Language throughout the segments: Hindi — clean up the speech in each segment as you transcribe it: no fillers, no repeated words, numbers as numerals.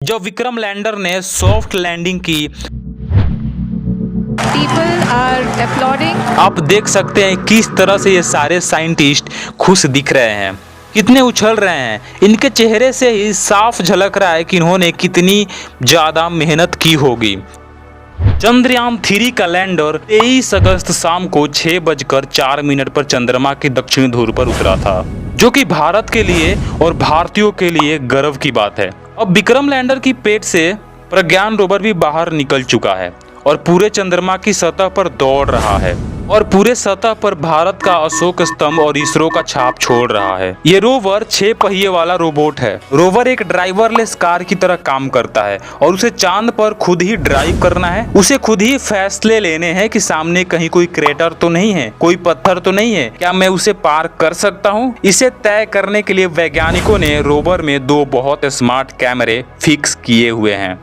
जब विक्रम लैंडर ने सॉफ्ट लैंडिंग की। People are applauding. आप देख सकते हैं किस तरह से ये सारे साइंटिस्ट खुश दिख रहे हैं, कितने उछल रहे हैं। इनके चेहरे से ही साफ झलक रहा है कि इन्होंने कितनी ज़्यादा मेहनत की होगी। चंद्रयान 3 का लैंडर 23 अगस्त शाम को 6:04 पर चंद्रमा के दक्षिणी ध्रुव पर उतरा था, जो कि भारत के लिए और भारतीयों के लिए गर्व की बात है। अब विक्रम लैंडर की पेट से प्रज्ञान रोवर भी बाहर निकल चुका है और पूरे चंद्रमा की सतह पर दौड़ रहा है और पूरे सतह पर भारत का अशोक स्तंभ और इसरो का छाप छोड़ रहा है। ये रोवर 6 पहिए वाला रोबोट है। रोवर एक ड्राइवरलेस कार की तरह काम करता है और उसे चांद पर खुद ही ड्राइव करना है। उसे खुद ही फैसले लेने हैं कि सामने कहीं कोई क्रेटर तो नहीं है, कोई पत्थर तो नहीं है, क्या मैं उसे पार कर सकता हूँ। इसे तय करने के लिए वैज्ञानिकों ने रोवर में 2 बहुत स्मार्ट कैमरे फिक्स किए हुए हैं।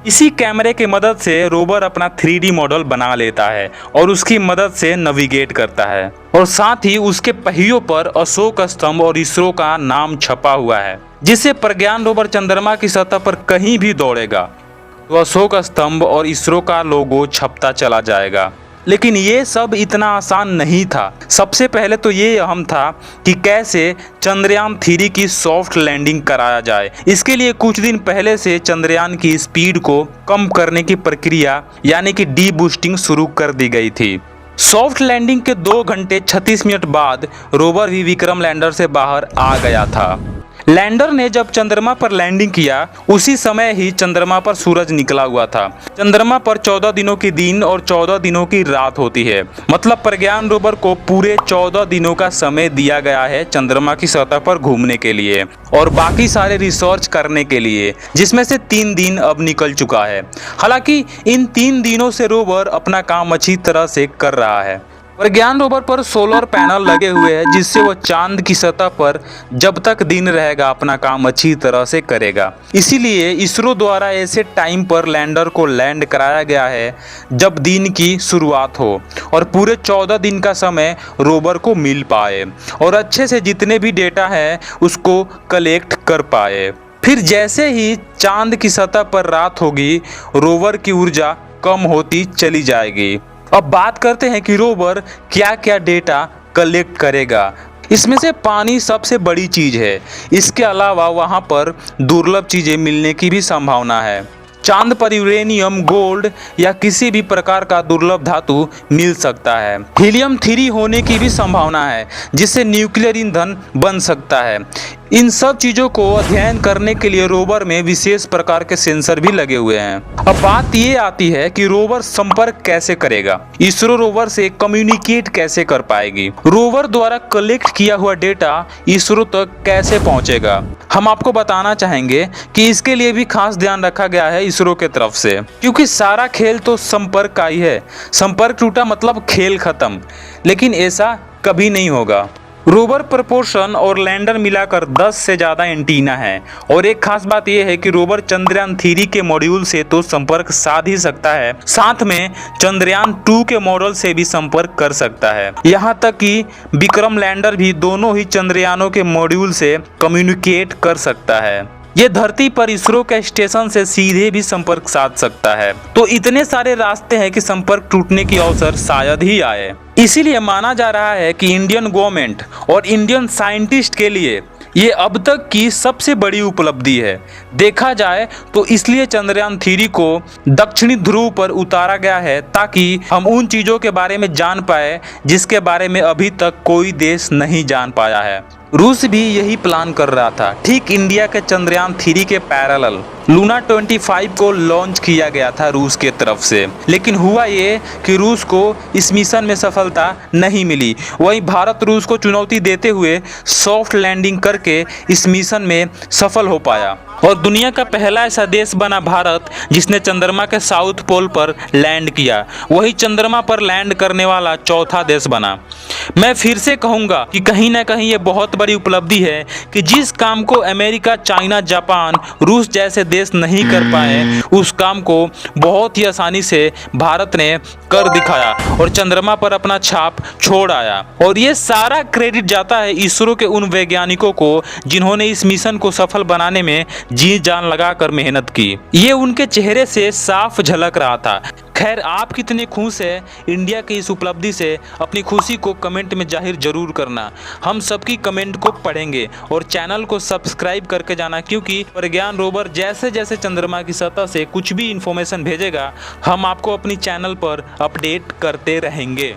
इसी कैमरे की मदद से रोवर अपना 3D मॉडल बना लेता है और उसकी मदद से नेविगेट करता है और साथ ही उसके पहियों पर अशोक स्तंभ और इसरो का नाम छपा हुआ है, जिससे प्रज्ञान रोवर चंद्रमा की सतह पर कहीं भी दौड़ेगा तो अशोक स्तंभ और इसरो का लोगो छपता चला जाएगा। लेकिन ये सब इतना आसान नहीं था। सबसे पहले तो ये अहम था कि कैसे चंद्रयान 3 की सॉफ्ट लैंडिंग कराया जाए। इसके लिए कुछ दिन पहले से चंद्रयान की स्पीड को कम करने की प्रक्रिया यानी कि डी बूस्टिंग शुरू कर दी गई थी। सॉफ्ट लैंडिंग के 2 घंटे 36 मिनट बाद रोवर भी विक्रम लैंडर से बाहर आ गया था। लैंडर ने जब चंद्रमा पर लैंडिंग किया उसी समय ही चंद्रमा पर सूरज निकला हुआ था। चंद्रमा पर 14 दिनों की दिन और 14 दिनों की रात होती है। मतलब प्रज्ञान रोवर को पूरे 14 दिनों का समय दिया गया है चंद्रमा की सतह पर घूमने के लिए और बाकी सारे रिसर्च करने के लिए, जिसमें से 3 दिन अब निकल चुका है। हालांकि इन 3 दिनों से रोवर अपना काम अच्छी तरह से कर रहा है। प्रज्ञान रोवर पर सोलर पैनल लगे हुए हैं, जिससे वह चांद की सतह पर जब तक दिन रहेगा अपना काम अच्छी तरह से करेगा। इसीलिए इसरो द्वारा ऐसे टाइम पर लैंडर को लैंड कराया गया है जब दिन की शुरुआत हो और पूरे 14 दिन का समय रोवर को मिल पाए और अच्छे से जितने भी डेटा है उसको कलेक्ट कर पाए। फिर जैसे ही चांद की सतह पर रात होगी रोवर की ऊर्जा कम होती चली जाएगी। अब बात करते हैं कि रोवर क्या क्या डेटा कलेक्ट करेगा। इसमें से पानी सबसे बड़ी चीज है। इसके अलावा वहां पर दुर्लभ चीजें मिलने की भी संभावना है। चांद पर यूरेनियम, गोल्ड या किसी भी प्रकार का दुर्लभ धातु मिल सकता है। हीलियम 3 होने की भी संभावना है, जिससे न्यूक्लियर ईंधन बन सकता है। इन सब चीज़ों को अध्ययन करने के लिए रोवर में विशेष प्रकार के सेंसर भी लगे हुए हैं। अब बात ये आती है कि रोवर संपर्क कैसे करेगा, इसरो रोवर से कम्युनिकेट कैसे कर पाएगी, रोवर द्वारा कलेक्ट किया हुआ डेटा इसरो तक कैसे पहुंचेगा। हम आपको बताना चाहेंगे कि इसके लिए भी खास ध्यान रखा गया है इसरो के तरफ से, क्योंकि सारा खेल तो संपर्क का ही है। संपर्क टूटा मतलब खेल खत्म, लेकिन ऐसा कभी नहीं होगा। रोवर प्रपोर्शन और लैंडर मिलाकर 10 से ज़्यादा एंटीना है और एक खास बात यह है कि रोवर चंद्रयान 3 के मॉड्यूल से तो संपर्क साध ही सकता है, साथ में चंद्रयान 2 के मॉडल से भी संपर्क कर सकता है। यहाँ तक कि विक्रम लैंडर भी दोनों ही चंद्रयानों के मॉड्यूल से कम्युनिकेट कर सकता है। ये धरती पर इसरो के स्टेशन से सीधे भी संपर्क साध सकता है। तो इतने सारे रास्ते हैं कि संपर्क टूटने की अवसर शायद ही आए। इसीलिए माना जा रहा है कि इंडियन गवर्नमेंट और इंडियन साइंटिस्ट के लिए ये अब तक की सबसे बड़ी उपलब्धि है। देखा जाए तो इसलिए चंद्रयान 3 को दक्षिणी ध्रुव पर उतारा गया है, ताकि हम उन चीज़ों के बारे में जान पाए जिसके बारे में अभी तक कोई देश नहीं जान पाया है। रूस भी यही प्लान कर रहा था। ठीक इंडिया के चंद्रयान 3 के पैरेलल लूना 25 को लॉन्च किया गया था रूस के तरफ से, लेकिन हुआ ये कि रूस को इस मिशन में सफलता नहीं मिली। वहीं भारत रूस को चुनौती देते हुए सॉफ्ट लैंडिंग करके इस मिशन में सफल हो पाया और दुनिया का पहला ऐसा देश बना भारत जिसने चंद्रमा के साउथ पोल पर लैंड किया। वही चंद्रमा पर लैंड करने वाला चौथा देश बना। मैं फिर से कहूँगा कि कहीं ना कहीं ये बहुत बड़ी उपलब्धि है कि जिस काम को अमेरिका, चाइना, जापान, रूस जैसे देश नहीं कर पाए, उस काम को बहुत ही आसानी से भारत ने कर दिखाया और चंद्रमा पर अपना छाप छोड़ आया। और ये सारा क्रेडिट जाता है इसरो के उन वैज्ञानिकों को जिन्होंने इस मिशन को सफल बनाने में जी जी जान लगाकर मेहनत की। ये उनके चेहरे से साफ झलक रहा था। खैर, आप कितने खुश हैं इंडिया की इस उपलब्धि से, अपनी खुशी को कमेंट में जाहिर जरूर करना। हम सबकी कमेंट को पढ़ेंगे और चैनल को सब्सक्राइब करके जाना, क्योंकि प्रज्ञान रोवर जैसे जैसे चंद्रमा की सतह से कुछ भी इंफॉर्मेशन भेजेगा हम आपको अपनी चैनल पर अपडेट करते रहेंगे।